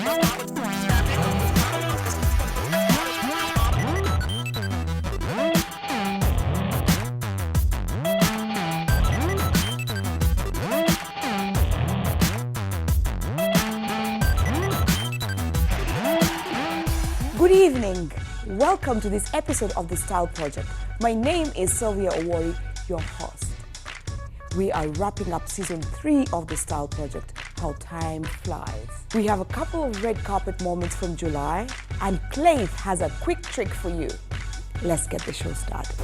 Good evening. Welcome to this episode of The Style Project. My name is Sylvia Owori, your host. We are wrapping up season 3 of The Style Project, How Time Flies. We have a couple of red carpet moments from July, and Claith has a quick trick for you. Let's get the show started.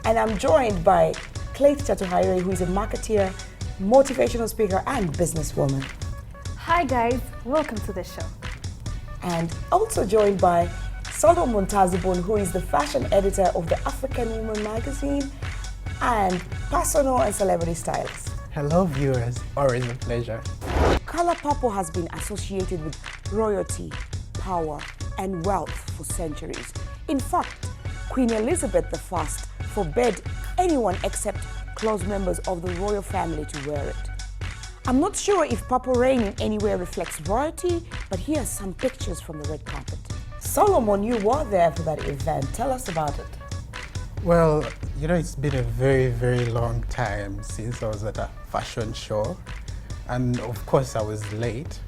And I'm joined by Claith Chatuhaire, who is a marketeer, motivational speaker, and businesswoman. Hi guys, welcome to the show. And also joined by Solomon Tazibun, who is the fashion editor of the African Woman magazine and personal and celebrity stylist. Hello viewers, always a pleasure. Color purple has been associated with royalty, power, and wealth for centuries. In fact, Queen Elizabeth I forbade anyone except close members of the royal family to wear it. I'm not sure if Paple Rayne in any way reflects royalty, but here are some pictures from the red carpet. Solomon, you were there for that event. Tell us about it. Well, you know, it's been a very, very long time since I was at a fashion show. And of course I was late,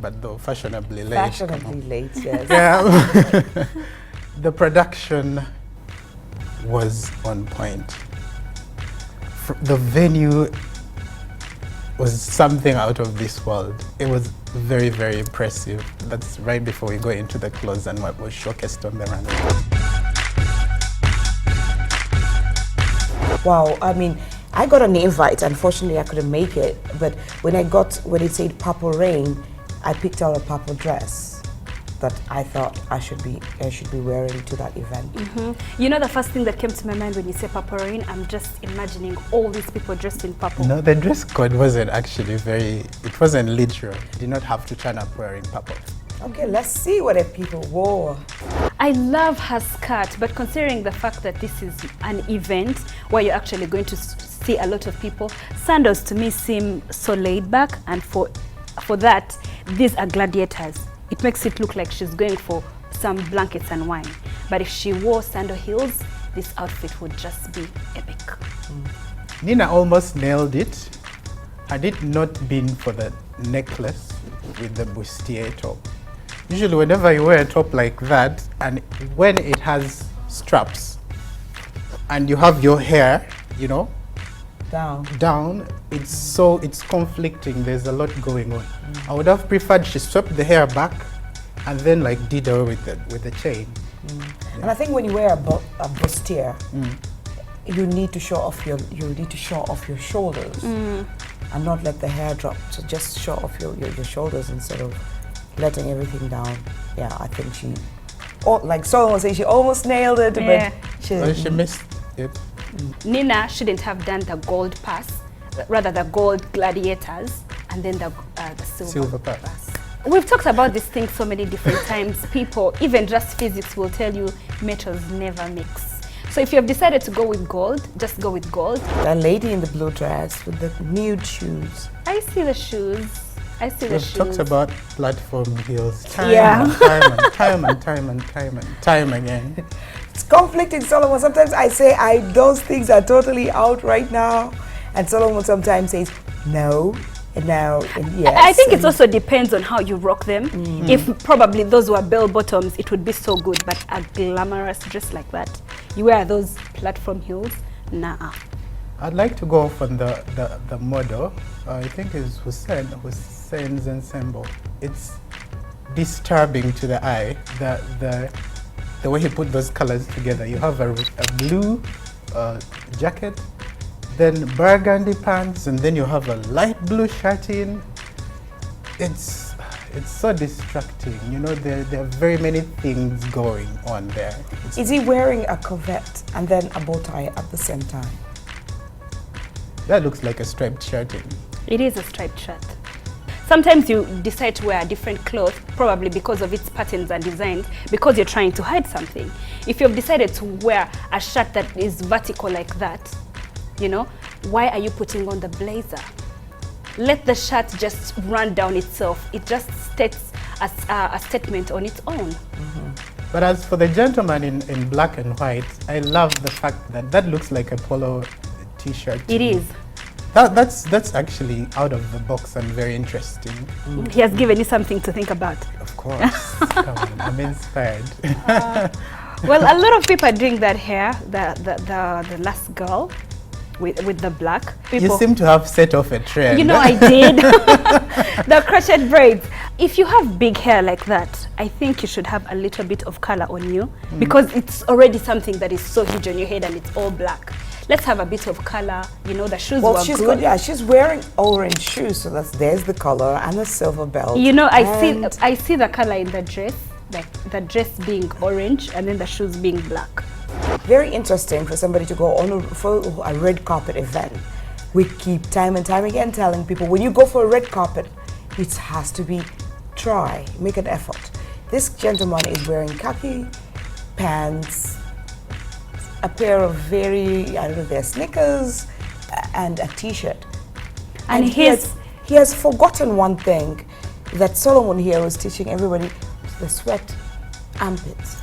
but though fashionably late. Fashionably late, yes. Yeah. The production was on point. The venue was something out of this world. It was very, very impressive. That's right before we go into the clothes and what was showcased on the runway. Wow, I mean, I got an invite. Unfortunately, I couldn't make it. But when it said Paple Rayne, I picked out a purple dress that I thought I should be wearing to that event. Mm-hmm. You know, the first thing that came to my mind when you say Paple Rayne, I'm just imagining all these people dressed in purple. No, the dress code wasn't actually it wasn't literal. You did not have to turn up wearing purple. Okay, let's see what the people wore. I love her skirt, but considering the fact that this is an event where you're actually going to see a lot of people, sandals to me seem so laid back, and for that, these are gladiators. It makes it look like she's going for some blankets and wine. But if she wore sandal heels, this outfit would just be epic. Nina almost nailed it. Had it not been for the necklace with the bustier top. Usually whenever you wear a top like that, and when it has straps, and you have your hair, you know, down, it's conflicting. There's a lot going on. I would have preferred she swept the hair back and then like did away with the chain. Yeah. And I think when you wear a bustier, you need to show off your shoulders and not let the hair drop. So just show off your shoulders instead of letting everything down. Yeah, I think like someone say, she almost nailed it, yeah. But she missed it. Nina shouldn't have done the gold pass, rather the gold gladiators, and then the silver pass. We've talked about this thing so many different times. People, even just physics, will tell you metals never mix. So if you have decided to go with gold, just go with gold. That lady in the blue dress with the nude shoes. I see the shoes. We've talked about platform heels time again. It's conflicting, Solomon. Sometimes I say those things are totally out right now, and Solomon sometimes says no, and yes. I think it also depends on how you rock them. If probably those were bell bottoms, it would be so good, but a glamorous dress like that, you wear those platform heels, nah. I'd like to go off on the model. I think it's Hussein's ensemble. It's disturbing to the eye, the way he put those colors together. You have a blue jacket, then burgundy pants, and then you have a light blue shirt in. It's so distracting. You know, there are very many things going on there. Is he wearing a covette and then a bow tie at the same time? That looks like a striped shirt. It is a striped shirt. Sometimes you decide to wear a different cloth, probably because of its patterns and designs, because you're trying to hide something. If you've decided to wear a shirt that is vertical like that, you know, why are you putting on the blazer? let the shirt just run down itself. It just states a statement on its own. But as for the gentleman in black and white, I love the fact that that looks like a polo t-shirt. It is. That's actually out of the box and very interesting. He has given you something to think about. Of course. Come on, I'm inspired. Well, a lot of people are doing that here. The last girl with the black. People, You seem to have set off a trend. you know, I did. The crochet braids. If you have big hair like that, I think you should have a little bit of color on you because it's already something that is so huge on your head and it's all black. Let's have a bit of color. You know, the shoes Well, were she's good. got, she's wearing orange shoes, so there's the color and the silver belt. You know, I And see the color in the dress, like the dress being orange and then the shoes being black. very interesting for somebody to go on for a red carpet event. We keep time and time again telling people, when you go for a red carpet, it has to be try, make an effort. This gentleman is wearing khaki pants, a pair of very, I don't know, they're sneakers, and a t-shirt. And he has forgotten one thing that Solomon here was teaching everybody, the sweat armpits.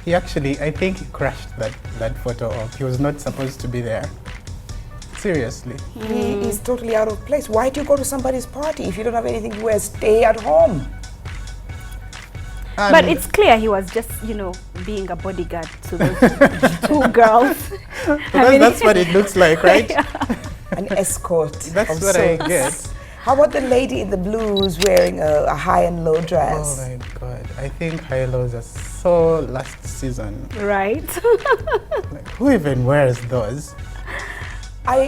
He actually, I think he crashed that photo off. He was not supposed to be there. Seriously. He is totally out of place. Why do you go to somebody's party if you don't have anything to wear? Stay at home. But it's clear he was just, you know, being a bodyguard to those two girls. That's what it looks like, right? An escort. That's of what I sorts. get. How about the lady in the blue who's wearing a high and low dress? Oh my God. I think high-lows are so last season. Right? Like, who even wears those? I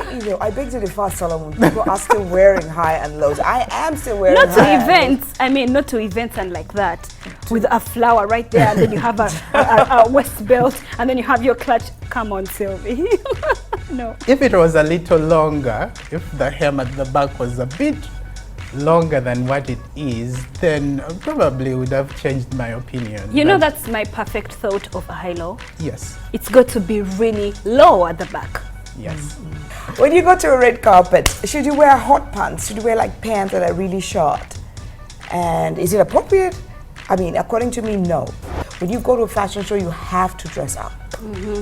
beg to differ, Solomon. People are still wearing high and lows. I am still wearing Not to high and lows. events. I mean, not to events and like that. With a flower right there, and then you have a waist belt, and then you have your clutch. Come on, Sylvie. No. If it was a little longer, if the hem at the back was a bit longer than what it is, then I probably would have changed my opinion. You know, But that's my perfect thought of a high-low. yes, It's got to be really low at the back. yes. When you go to a red carpet, should you wear hot pants? Should you wear like pants that are really short? And is it appropriate? I mean, according to me, no. When you go to a fashion show, you have to dress up.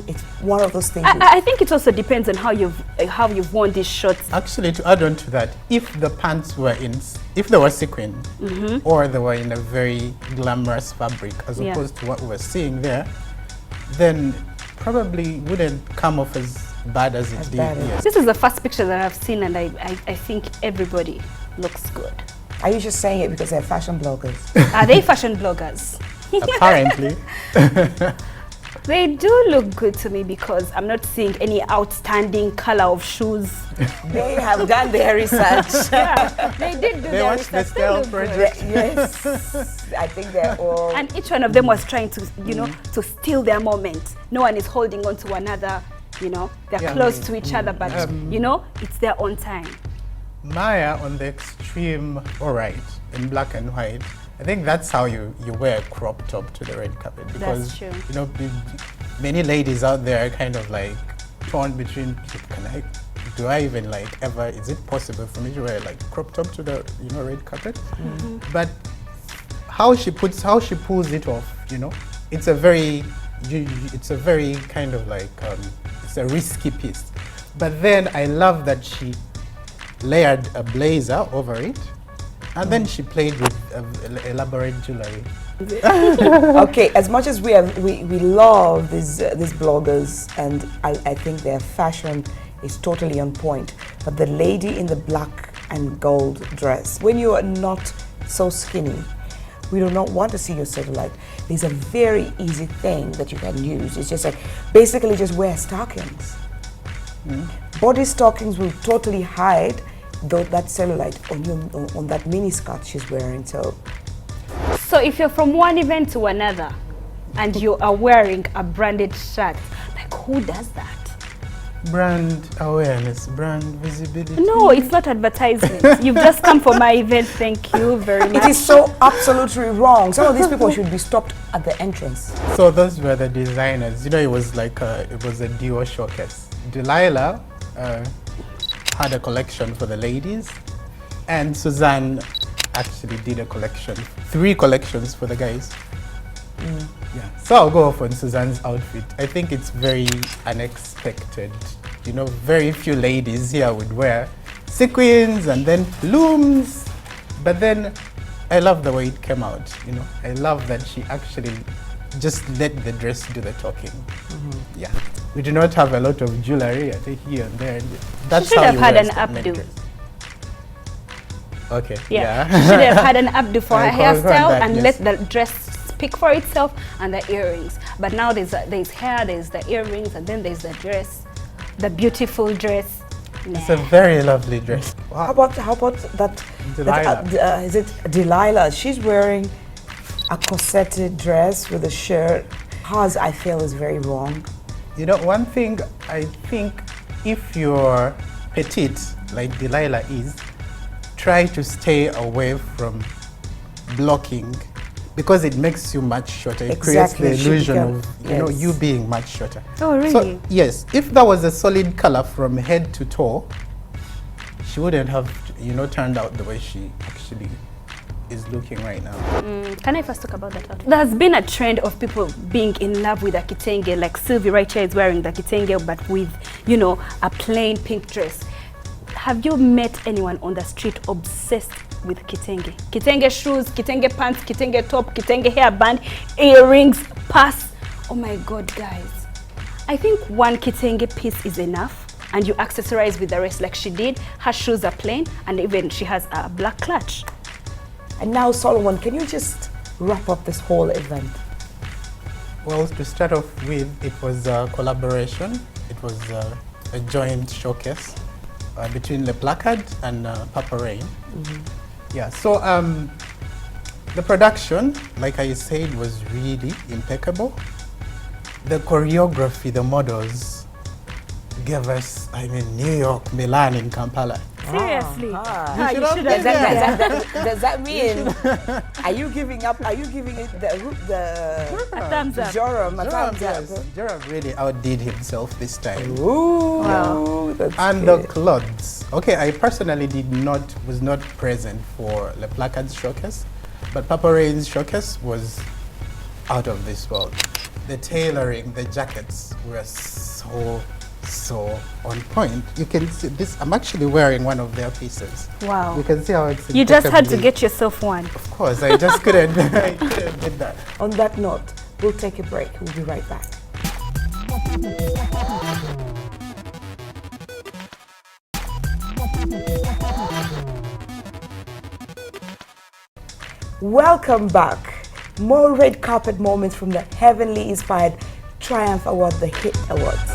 It's one of those things. I think it also depends on how you've worn these shorts. Actually, to add on to that, if the pants were if they were sequin, or they were in a very glamorous fabric, as Yeah. opposed to what we're seeing there, then probably wouldn't come off as bad as it did. bad as- Yes. This is the first picture that I've seen, and I think everybody looks good. Are you just saying it because they're fashion bloggers? Are they fashion bloggers? Apparently. They do look good to me because I'm not seeing any outstanding color of shoes. They have done their research. Yeah, they did do They their watched the research. They Style look good. Project. Yes, I think they're all. And each one of them was trying to, you know, to steal their moment. No one is holding on to another, you know, they're Yeah. close to each other, but, you know, it's their own time. Maya on the extreme, all right, in black and white. I think that's how you wear a crop top to the red carpet, because That's true. you know many ladies out there are kind of like torn between, do I even like ever, is it possible for me to wear like crop top to the red carpet? But how she pulls it off, you know, it's a very kind of like it's a risky piece. But then I love that she layered a blazer over it, and then she played with elaborate jewelry. Okay, as much as we love these bloggers, and I think their fashion is totally on point, but the lady in the black and gold dress, when you are not so skinny, we do not want to see your cellulite. There's a very easy thing that you can use. It's just like basically just wear stockings. Body stockings will totally hide that cellulite on that mini skirt she's wearing. So if you're from one event to another and you are wearing a branded shirt, like who does that? Brand awareness, brand visibility. No, it's not advertisement. You've just come for my event. Thank you very much. it is so absolutely wrong. Some of these people should be stopped at the entrance. So those were the designers. You know, it was like it was a Dior showcase. Delilah had a collection for the ladies, and Suzanne actually did a collection, 3 collections for the guys. Yeah, so I'll go off on Suzanne's outfit. I think it's very unexpected. You know, very few ladies here would wear sequins and then looms, but then I love the way it came out, you know. I love that she actually just let the dress do the talking. Yeah, we do not have a lot of jewelry, I think, here and there. That's She should how have you had wear a an statement updo. dress. Okay, Yeah. She should have had an updo for I her concur on hairstyle that, and yes. let the dress speak for itself, and the earrings. But now there's hair, there's the earrings, and then there's the dress, the beautiful dress. It's a very lovely dress. How about that? Delilah. Is it Delilah? She's wearing a corseted dress with a shirt. Hers, I feel, is very wrong. You know, one thing I think, if you're petite, like Delilah is, try to stay away from blocking, because it makes you much shorter. It Exactly, creates she the illusion become- of, you know, yes. you being much shorter. Oh, really? So, yes, if that was a solid color from head to toe, she wouldn't have, you know, turned out the way she actually is looking right now. Can I first talk about that outfit? There's been a trend of people being in love with a kitenge, like Sylvie right here is wearing the kitenge, but with, you know, a plain pink dress. Have you met anyone on the street obsessed with kitenge? Kitenge shoes, kitenge pants, kitenge top, kitenge hairband, earrings, purse. Oh my God, guys. I think one kitenge piece is enough, and you accessorize with the rest like she did. Her shoes are plain, and even she has a black clutch. And now, Solomon, can you just wrap up this whole event? Well, to start off with, it was a collaboration. It was a joint showcase between Le Placard and Paple Rayne. Yeah, so the production, like I said, was really impeccable. The choreography, the models gave us, I mean, New York, Milan, and Kampala. Seriously. Ah. You should have have been been there. Does that mean, are you giving up? Are you giving it the A thumbs up. Joram a Joram, thumbs yes, up? Joram really outdid himself this time. Ooh, Wow. that's And good. the clothes. Okay, I personally was not present for Le Placard's showcase, but Paple Rayne's showcase was out of this world. The tailoring, the jackets were so on point. You can see this. I'm actually wearing one of their pieces. Wow. You can see how it's. You just had to impeccably- get yourself one. Of course, I just couldn't. I couldn't get that. On that note, we'll take a break. We'll be right back. Welcome back. More red carpet moments from the heavenly inspired Triumph Award, the Hit Awards.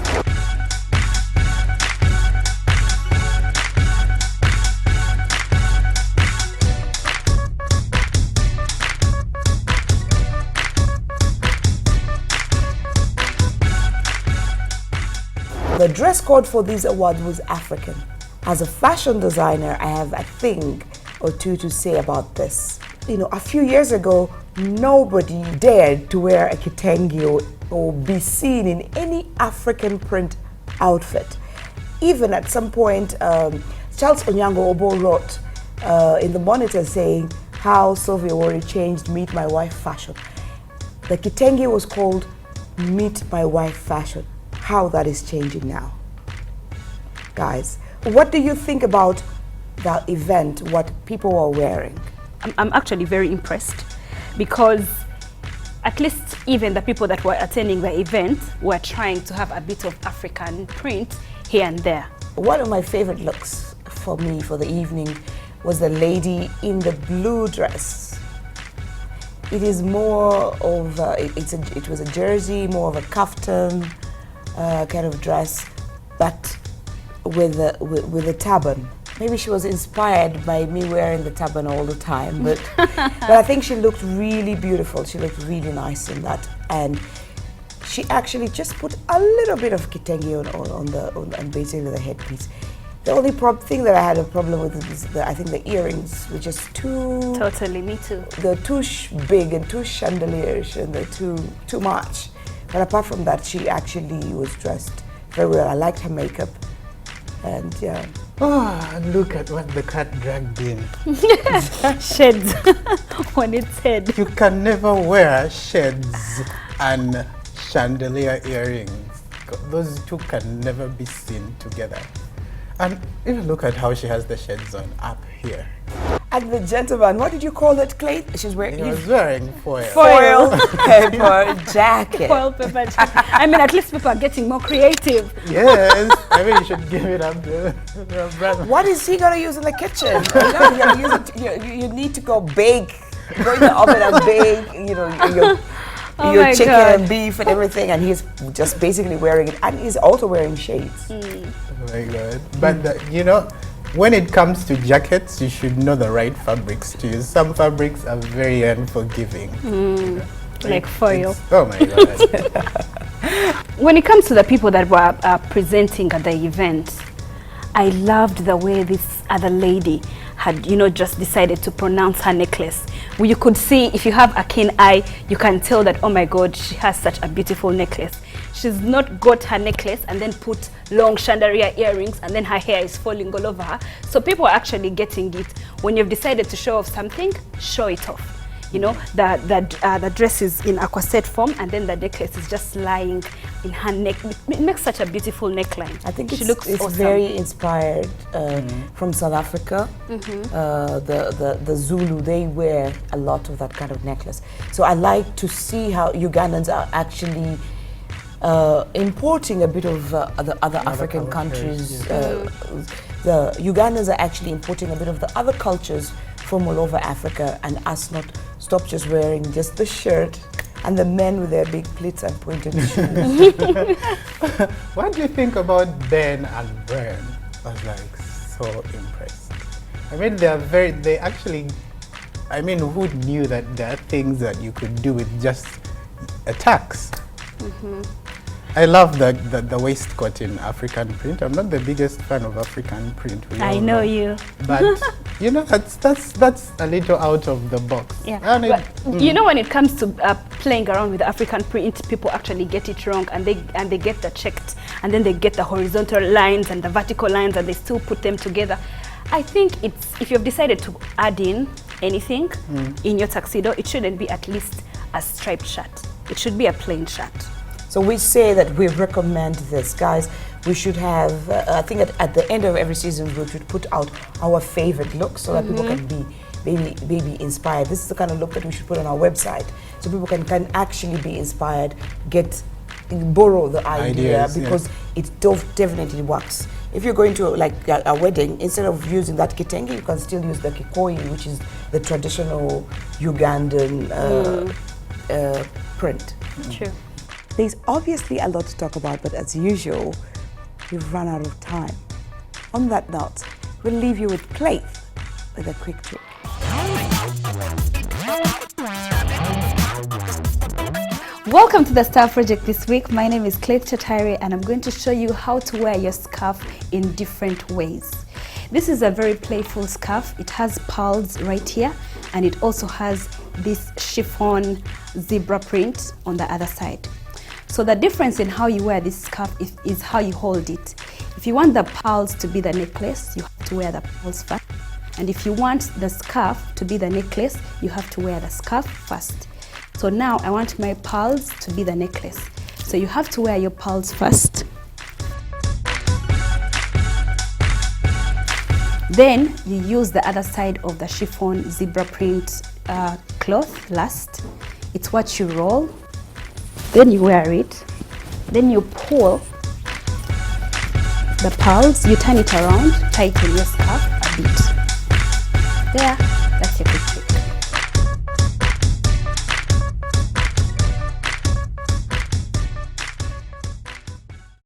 The dress code for these awards was African. As a fashion designer, I have a thing or two to say about this. You know, a few years ago, nobody dared to wear a kitenge or be seen in any African print outfit. Even at some point, Charles Onyango Obo wrote in the Monitor saying how Sylvia Wari changed Meet My Wife fashion. The kitenge was called Meet My Wife fashion. How that is changing now. Guys, what do you think about the event, what people are wearing? I'm actually very impressed, because at least even the people that were attending the event were trying to have a bit of African print here and there. One of my favorite looks for me for the evening was the lady in the blue dress. It is more of it was a jersey, more of a kaftan kind of dress, but with a turban. Maybe she was inspired by me wearing the turban all the time, but but I think she looked really beautiful. She looked really nice in that, and she actually just put a little bit of kitenge on basically the headpiece. The only thing that I had a problem with is I think the earrings were just too. Totally, me too. They're too big and too chandelierish, and they're too much. But apart from that, she actually was dressed very well. I liked her makeup, and yeah. Oh, and look at what the cat dragged in. Shades on its head. You can never wear shades and chandelier earrings. Those two can never be seen together. And even look at how she has the shades on up here. And the gentleman, what did you call it, Clay? She's wearing. He was wearing foil. Foil paper jacket. Foil paper jacket. I mean, at least people are getting more creative. Yes, I mean you should give it up to your brother. What is he gonna use in the kitchen? You know, you gotta use it. You need to go bake, go in the oven and bake. You know your my chicken God. and beef and everything, and he's just basically wearing it, and he's also wearing shades. Oh my God! But you know, when it comes to jackets, you should know the right fabrics to use. Some fabrics are very unforgiving. Like foil. Oh my God! When it comes to the people that were presenting at the event, I loved the way this other lady had, just decided to pronounce her necklace. You could see, if you have a keen eye, you can tell that, oh my God, she has such a beautiful necklace. She's not got her necklace and then put long chandelier earrings and then her hair is falling all over her. So people are actually getting it. When you've decided to show off something, show it off. The dress is in a corset form and then the necklace is just lying in her neck. It makes such a beautiful neckline. I think she looks it's awesome. very inspired from South Africa. The Zulu, they wear a lot of that kind of necklace. So I like to see how Ugandans are actually importing a bit of the other African countries. The Ugandans are actually importing a bit of the other cultures from all over Africa, and us not stop just wearing just the shirt, and the men with their big pleats and pointed shoes. What do you think about Ben and Rayne? I was like so impressed. I mean, they actually, I mean, who knew that there are things that you could do with just a tux? I love the waistcoat in African print. I'm not the biggest fan of African print. I know you. But that's a little out of the box. Yeah. And when it comes to playing around with African print, people actually get it wrong, and they get the checked, and then they get the horizontal lines and the vertical lines, and they still put them together. I think if you've decided to add in anything in your tuxedo, it shouldn't be at least a striped shirt. It should be a plain shirt. So we say that we recommend this, guys. We should have, I think at the end of every season, we should put out our favorite looks so that people can be maybe inspired. This is the kind of look that we should put on our website, so people can actually be inspired, borrow the idea, Ideas, because it definitely works. If you're going to like a wedding, instead of using that kitenge, you can still use the kikoi, which is the traditional Ugandan print. True. There's obviously a lot to talk about, but as usual, we've run out of time. On that note, we'll leave you with Clay with a quick trick. Welcome to the Star Project this week. My name is Clay Chatire, and I'm going to show you how to wear your scarf in different ways. This is a very playful scarf. It has pearls right here, and it also has this chiffon zebra print on the other side. So the difference in how you wear this scarf is how you hold it. If you want the pearls to be the necklace, you have to wear the pearls first. And if you want the scarf to be the necklace, you have to wear the scarf first. So now I want my pearls to be the necklace. So you have to wear your pearls first. Then you use the other side of the chiffon zebra print cloth last. It's what you roll. Then you wear it. Then you pull the pearls. You turn it around, tighten your scarf a bit. There, that's your picture.